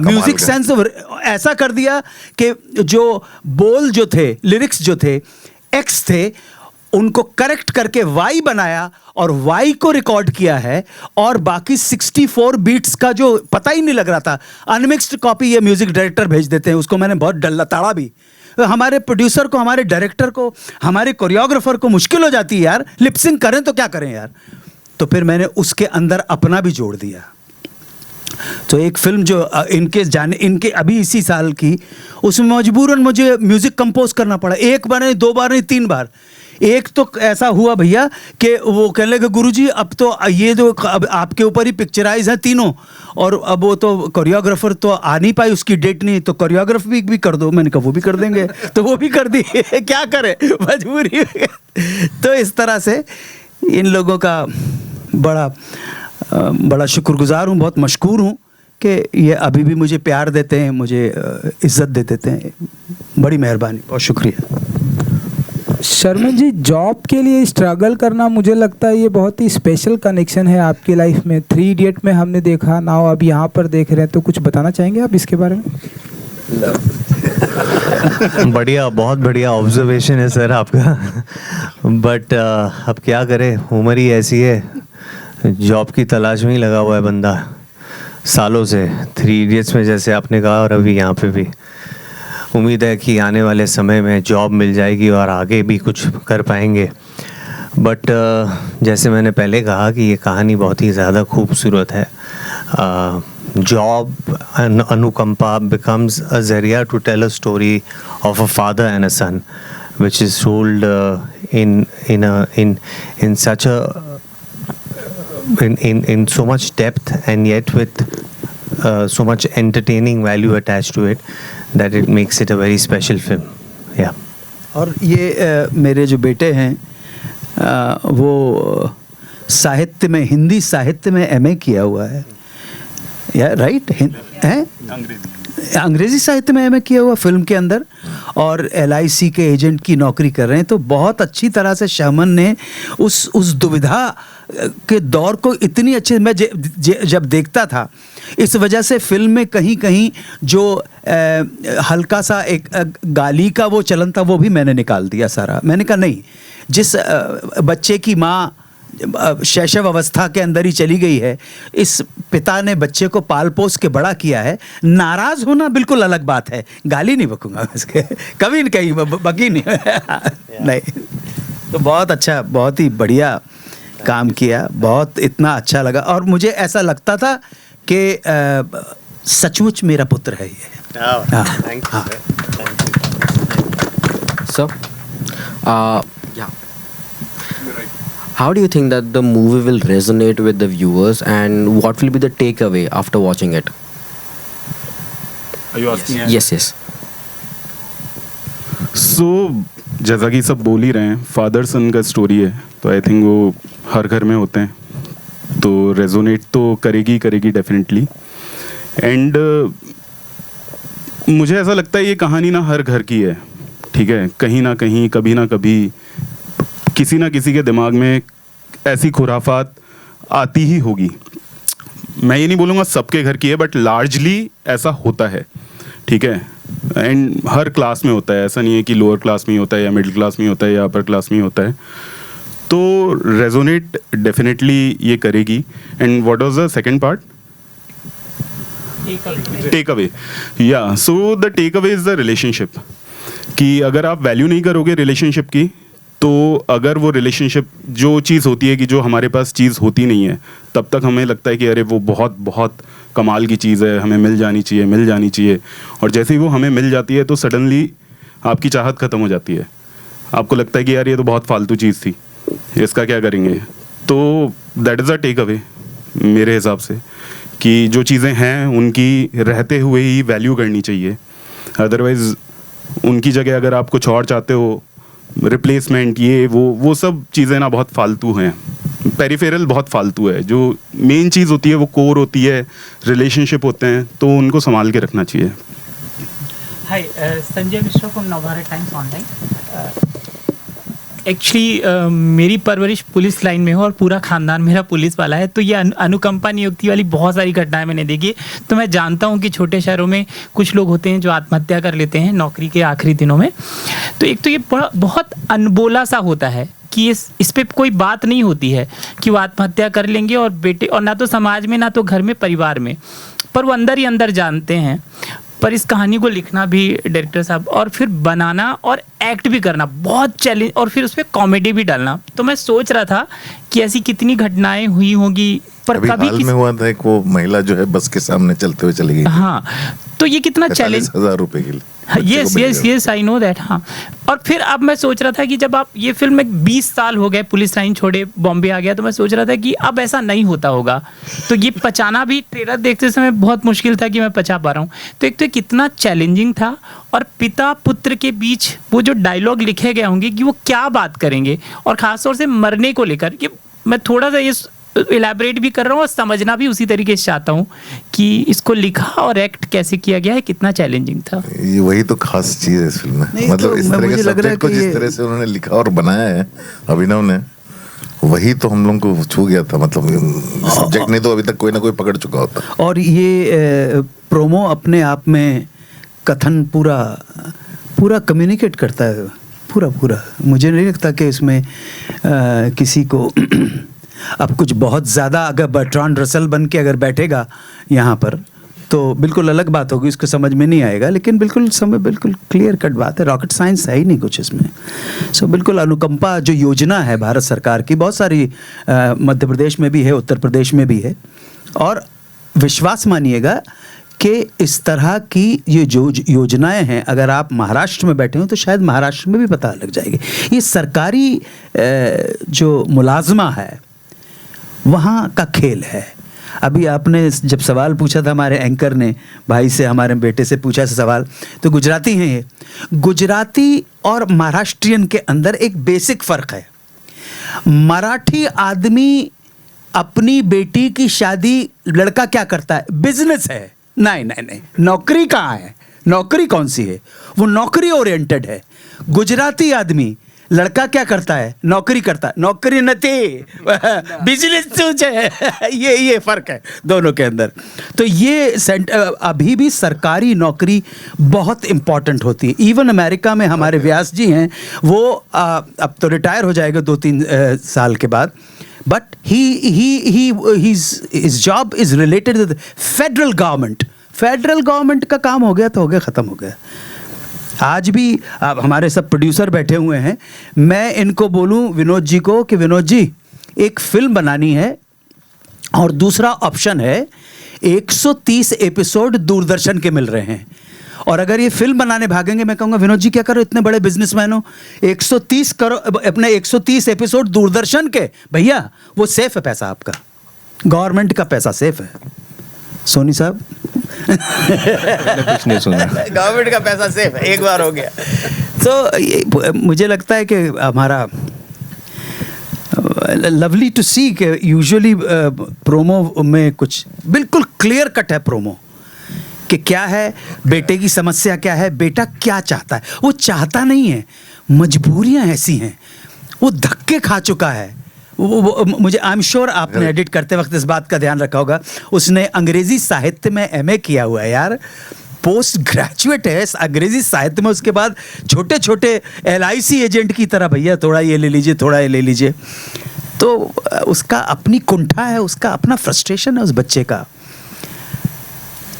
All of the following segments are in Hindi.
म्यूजिक सेंस ऐसा कर दिया कि जो बोल जो थे, लिरिक्स जो थे, एक्स थे, उनको करेक्ट करके वाई बनाया और वाई को रिकॉर्ड किया है, और बाकी 64 बीट्स का जो पता ही नहीं लग रहा था, अनमिक्स्ड कॉपी ये म्यूजिक डायरेक्टर भेज देते हैं, उसको मैंने बहुत डल्ला ताड़ा भी। हमारे प्रोड्यूसर को, हमारे डायरेक्टर को, हमारे कोरियोग्राफर को मुश्किल हो जाती है यार, लिपसिंग करें तो क्या करें यार। तो फिर मैंने उसके अंदर अपना भी जोड़ दिया। तो एक फिल्म जो इनके अभी इसी साल की, उसमें मजबूरन मुझे म्यूजिक कंपोज करना पड़ा, एक बार नहीं, दो बार नहीं, 3 बार। एक तो ऐसा हुआ भैया कि वो कहने लगे गुरुजी अब तो ये जो अब आपके ऊपर ही पिक्चराइज हैं तीनों, और अब वो तो कोरियोग्राफर तो आ नहीं पाई, उसकी डेट नहीं, तो कोरियोग्राफी भी कर दो। मैंने कहा वो भी कर देंगे, तो वो भी कर दी। क्या करें, मजबूरी। तो इस तरह से इन लोगों का बड़ा शुक्रगुजार हूँ, बहुत मशकूर हूँ कि ये अभी भी मुझे प्यार देते हैं, मुझे इज्जत देते हैं। बड़ी मेहरबानी, बहुत शुक्रिया। शर्मन जी, जॉब के लिए स्ट्रगल करना, मुझे लगता है ये बहुत ही स्पेशल कनेक्शन है आपकी लाइफ में। 3 इडियट में हमने देखा ना, अब यहाँ पर देख रहे हैं, तो कुछ बताना चाहेंगे आप इसके बारे में? बढ़िया, बहुत बढ़िया ऑब्जर्वेशन है सर आपका। बट अब क्या करें, उम्र ही ऐसी है, जॉब की तलाश में ही लगा हुआ है बंदा सालों से। 3 इडियट्स में जैसे आपने कहा, और अभी यहाँ पे भी उम्मीद है कि आने वाले समय में जॉब मिल जाएगी और आगे भी कुछ कर पाएंगे। बट जैसे मैंने पहले कहा कि ये कहानी बहुत ही ज़्यादा खूबसूरत है। जॉब अनुकंपा becomes a ज़रिया to tell a story of a father and a son, which is told in such a in so much depth, and yet with so much entertaining value attached to it, that it makes it a very special film. Yeah. और ये मेरे जो बेटे हैं वो साहित्य में, हिंदी साहित्य में एमए किया हुआ है, या राइट है, अंग्रेजी साहित्य में एमए किया हुआ फिल्म के अंदर, और LIC के एजेंट की नौकरी कर रहे हैं। तो बहुत अच्छी तरह से शर्मन ने उस दुविधा के दौर को इतनी अच्छे, मैं जब देखता था, इस वजह से फिल्म में कहीं कहीं जो हल्का सा एक गाली का वो चलन था, वो भी मैंने निकाल दिया सारा। मैंने कहा नहीं, जिस बच्चे की माँ शैशव अवस्था के अंदर ही चली गई है, इस पिता ने बच्चे को पाल पोस के बड़ा किया है, नाराज होना बिल्कुल अलग बात है, गाली नहीं बकूंगा उसके, कभी कहीं बकी नहीं। नहीं, तो बहुत अच्छा, बहुत ही बढ़िया काम किया, बहुत इतना अच्छा लगा, और मुझे ऐसा लगता था कि सचमुच मेरा पुत्र है ये। Thank you, sir. So, yeah. How do you think that the movie will resonate with the viewers, and what will be the takeaway after watching it? Are you asking? Yes. So, जैसा कि सब बोल ही रहे हैं, फादर सन का स्टोरी है, तो आई थिंक वो हर घर में होते हैं, तो रेजोनेट तो करेगी डेफिनेटली। एंड मुझे ऐसा लगता है ये कहानी ना हर घर की है, ठीक है, कहीं ना कहीं, कभी ना कभी किसी ना किसी के दिमाग में ऐसी खुराफात आती ही होगी। मैं ये नहीं बोलूँगा सबके घर की है, बट लार्जली ऐसा होता है, ठीक है। एंड हर क्लास में होता है, ऐसा नहीं है कि लोअर क्लास में ही होता है या मिडिल क्लास में ही होता है या अपर क्लास में ही होता है। तो रेजोनेट डेफिनेटली ये करेगी। And what was the second part? Take away. या so the take away is the relationship, कि अगर आप वैल्यू नहीं करोगे रिलेशनशिप की, तो अगर वो रिलेशनशिप जो चीज़ होती है कि जो हमारे पास चीज़ होती नहीं है, तब तक हमें लगता है कि अरे वो बहुत बहुत कमाल की चीज़ है, हमें मिल जानी चाहिए। और जैसे ही वो हमें मिल जाती है तो सडनली आपकी चाहत ख़त्म हो जाती है, आपको लगता है कि यार ये तो बहुत फालतू चीज़ थी, इसका क्या करेंगे। तो that is a takeaway मेरे हिसाब से, कि जो चीज़ें हैं उनकी रहते हुए ही वैल्यू करनी चाहिए। अदरवाइज़ उनकी जगह अगर आप कुछ और चाहते हो, रिप्लेसमेंट, ये वो सब चीज़ें ना बहुत फालतू हैं, पेरिफेरल बहुत फालतू है। जो मेन चीज़ होती है वो कोर होती है, रिलेशनशिप होते हैं, तो उनको संभाल के रखना चाहिए। Hi, Sanjay Mishra from Navbharat Times online. Actually मेरी परवरिश पुलिस लाइन में हो और पूरा खानदान मेरा पुलिस वाला है, तो ये अनुकंपा नियुक्ति वाली बहुत सारी घटनाएं मैंने देखी। तो मैं जानता हूँ कि छोटे शहरों में कुछ लोग होते हैं जो आत्महत्या कर लेते हैं नौकरी के आखिरी दिनों में। तो एक तो ये बहुत अनबोला सा होता है कि इस पे कोई बात नहीं होती है कि वो आत्महत्या कर लेंगे, और बेटे, और ना तो समाज में ना तो घर में परिवार में, पर वो अंदर ही अंदर जानते हैं। पर इस कहानी को लिखना भी डायरेक्टर साहब, और फिर बनाना और एक्ट भी करना बहुत चैलेंज, और फिर उस पर कॉमेडी भी डालना। तो मैं सोच रहा था कि ऐसी कितनी घटनाएं हुई होंगी, पर अभी कभी हाल में हुआ था एक, वो महिला जो है बस के सामने चलते हुए चली गई। हाँ, तो ये कितना चैलेंज। 45,000 रुपए के लिए। Yes I know that. हाँ, और फिर अब मैं सोच रहा था कि जब आप ये फिल्म में 20 साल हो गए, पुलिस लाइन छोड़े बॉम्बे आ गया, तो मैं सोच रहा था कि अब ऐसा नहीं होता होगा। तो ये पचाना भी ट्रेलर देखते समय बहुत मुश्किल था कि मैं पचा पा रहा हूँ। तो एक तो कितना चैलेंजिंग था, और पिता पुत्र के बीच वो जो डायलॉग लिखे गए होंगे कि वो क्या बात करेंगे, और ख़ासतौर से मरने को लेकर, कि मैं थोड़ा सा ये इलेबरेट भी कर रहा हूँ और समझना भी उसी तरीके से चाहता हूँ कि इसको लिखा और एक्ट कैसे किया गया है, कितना चैलेंजिंग था। ये वही तो खास चीज है इस फिल्म में, नहीं, मतलब तो इस तरह के मुझे लग रहा है सब्जेक्ट को कि जिस ये- तरह से उन्होंने लिखा और बनाया है अभिनव ने, वही तो हम लोग को छू गया था। मतलब सब्जेक्ट नहीं तो अभी तक कोई ना कोई पकड़ चुका होता। और ये प्रोमो अपने आप में कथन पूरा कम्युनिकेट करता है, पूरा। मुझे नहीं लगता कि इसमें किसी को अब कुछ बहुत ज़्यादा, अगर बर्ट्रांड रसल बन के अगर बैठेगा यहाँ पर तो बिल्कुल अलग बात होगी, उसको समझ में नहीं आएगा। लेकिन बिल्कुल क्लियर कट बात है, रॉकेट साइंस है ही नहीं कुछ इसमें। सो बिल्कुल अनुकंपा जो योजना है भारत सरकार की, बहुत सारी मध्य प्रदेश में भी है, उत्तर प्रदेश में भी है, और विश्वास मानिएगा कि इस तरह की ये जो योजनाएं हैं, अगर आप महाराष्ट्र में बैठे हो तो शायद महाराष्ट्र में भी पता लग जाएगी। ये सरकारी जो मुलाजमा है वहाँ का खेल है। अभी आपने जब सवाल पूछा था, हमारे एंकर ने भाई से, हमारे बेटे से पूछा सवाल, तो गुजराती हैं ये। गुजराती और महाराष्ट्रियन के अंदर एक बेसिक फ़र्क है। मराठी आदमी अपनी बेटी की शादी, लड़का क्या करता है? बिजनेस है। नहीं, नौकरी कहाँ है? नौकरी कौन सी है? वो नौकरी ओरिएंटेड है। गुजराती आदमी, लड़का क्या करता है? नौकरी करता है। नौकरी नहीं, बिजनेस है। ये फर्क है दोनों के अंदर। तो ये अभी भी सरकारी नौकरी बहुत इंपॉर्टेंट होती है। इवन अमेरिका में हमारे व्यास जी हैं, वो अब तो रिटायर हो जाएगा 2-3 साल के बाद, but his job is related to the federal government का काम हो गया तो हो गया, ख़त्म हो गया। आज भी अब हमारे सब प्रोड्यूसर बैठे हुए हैं, मैं इनको बोलूं विनोद जी को कि विनोद जी एक फिल्म बनानी है, और दूसरा ऑप्शन है 130 एपिसोड दूरदर्शन के मिल रहे हैं, और अगर ये फिल्म बनाने भागेंगे, मैं कहूँगा विनोद जी क्या करो, इतने बड़े बिजनेसमैन हो, 130 करो अपने 130 एपिसोड दूरदर्शन के, भैया वो सेफ है पैसा, आपका गवर्नमेंट का पैसा सेफ है। सोनी साहब कुछ नहीं सुना। गवर्नमेंट का पैसा सेफ है, एक बार हो गया। तो मुझे लगता है कि हमारा लवली टू सी कि यूजुअली प्रोमो में कुछ बिल्कुल क्लियर कट है प्रोमो, कि क्या है बेटे की समस्या, क्या है बेटा क्या चाहता है। वो चाहता नहीं है, मजबूरियां ऐसी हैं, वो धक्के खा चुका है। वो मुझे आई एम श्योर आपने एडिट करते वक्त इस बात का ध्यान रखा होगा, उसने अंग्रेजी साहित्य में MA किया हुआ है यार, पोस्ट ग्रेजुएट है अंग्रेजी साहित्य में। उसके बाद छोटे छोटे LIC एजेंट की तरह, भैया थोड़ा ये ले लीजिए, थोड़ा ये ले लीजिए। तो उसका अपनी कुंठा है, उसका अपना फ्रस्ट्रेशन है उस बच्चे का,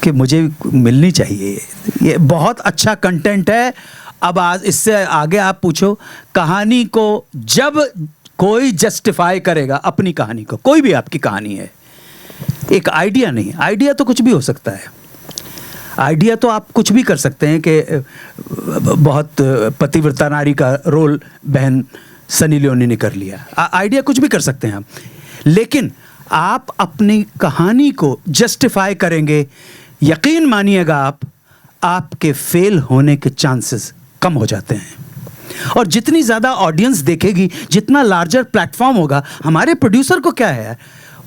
कि मुझे मिलनी चाहिए। ये बहुत अच्छा कंटेंट है। अब आज इससे आगे आप पूछो, कहानी को जब कोई जस्टिफाई करेगा अपनी कहानी को, कोई भी आपकी कहानी है, एक आइडिया नहीं, आइडिया तो कुछ भी हो सकता है, आइडिया तो आप कुछ भी कर सकते हैं कि बहुत पतिव्रता नारी का रोल बहन सनी लियोनी ने कर लिया, आइडिया कुछ भी कर सकते हैं हम, लेकिन आप अपनी कहानी को जस्टिफाई करेंगे, यकीन मानिएगा आपके फेल होने के चांसेस कम हो जाते हैं। और जितनी ज़्यादा ऑडियंस देखेगी, जितना लार्जर प्लेटफॉर्म होगा, हमारे प्रोड्यूसर को क्या है,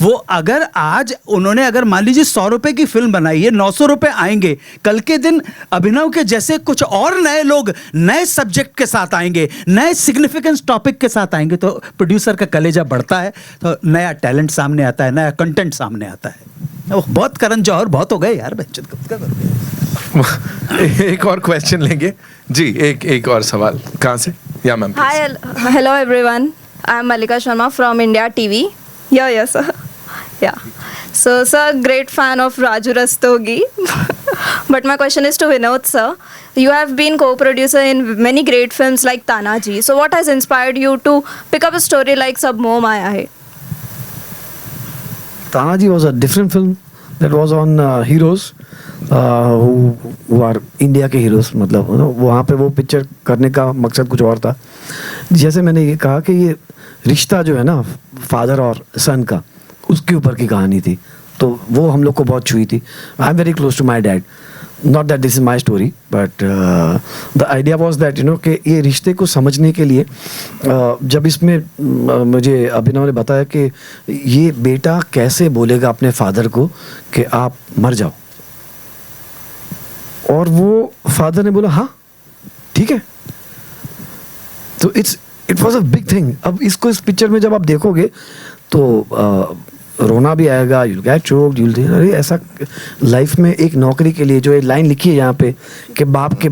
वो अगर आज उन्होंने अगर मान लीजिए 100 रुपए की फिल्म बनाई है, 900 रुपए आएंगे, कल के दिन अभिनव के जैसे कुछ और नए लोग नए सब्जेक्ट के साथ आएंगे, नए सिग्निफिकेंस टॉपिक के साथ आएंगे, तो प्रोड्यूसर का कलेजा बढ़ता है, तो नया टैलेंट सामने आता है, नया कंटेंट सामने आता है। ओह, बहुत करण जौहर बहुत हो गए यार बच्चे। एक और क्वेश्चन लेंगे जी, एक और सवाल कहाँ से? या ma'am Hi, hello everyone. I'm Malika Sharma from India TV. Yes, sir. Yeah. So, sir, great fan of Raju Rastogi. But my question is to Vinod, sir. You have been co-producer in many great films like Tanaji. So, what has inspired you to pick up a story like Sab Moh Maya Hai? Tanaji was a different film that was on heroes who are India के heroes, मतलब वहाँ पे वो पिक्चर करने का मकसद कुछ और था। जैसे मैंने ये कहा कि ये रिश्ता जो है ना फादर और सन का, उसके ऊपर की कहानी थी, तो वो हम लोग को बहुत छुई थी। I am very close to my dad, not that this is my story, but the idea was that कि ये रिश्ते को समझने के लिए जब इसमें मुझे अभिनव ने बताया कि ये बेटा कैसे बोलेगा अपने फादर को कि आप मर जाओ, और वो फादर ने बोला हाँ ठीक है, तो it was a big thing. अब इसको इस पिक्चर में जब आप देखोगे तो रोना भी आएगा, you'll get choked, you'll think अरे ऐसा लाइफ में एक नौकरी के लिए जो एक लाइन लिखी है यहाँ पे कि बाप के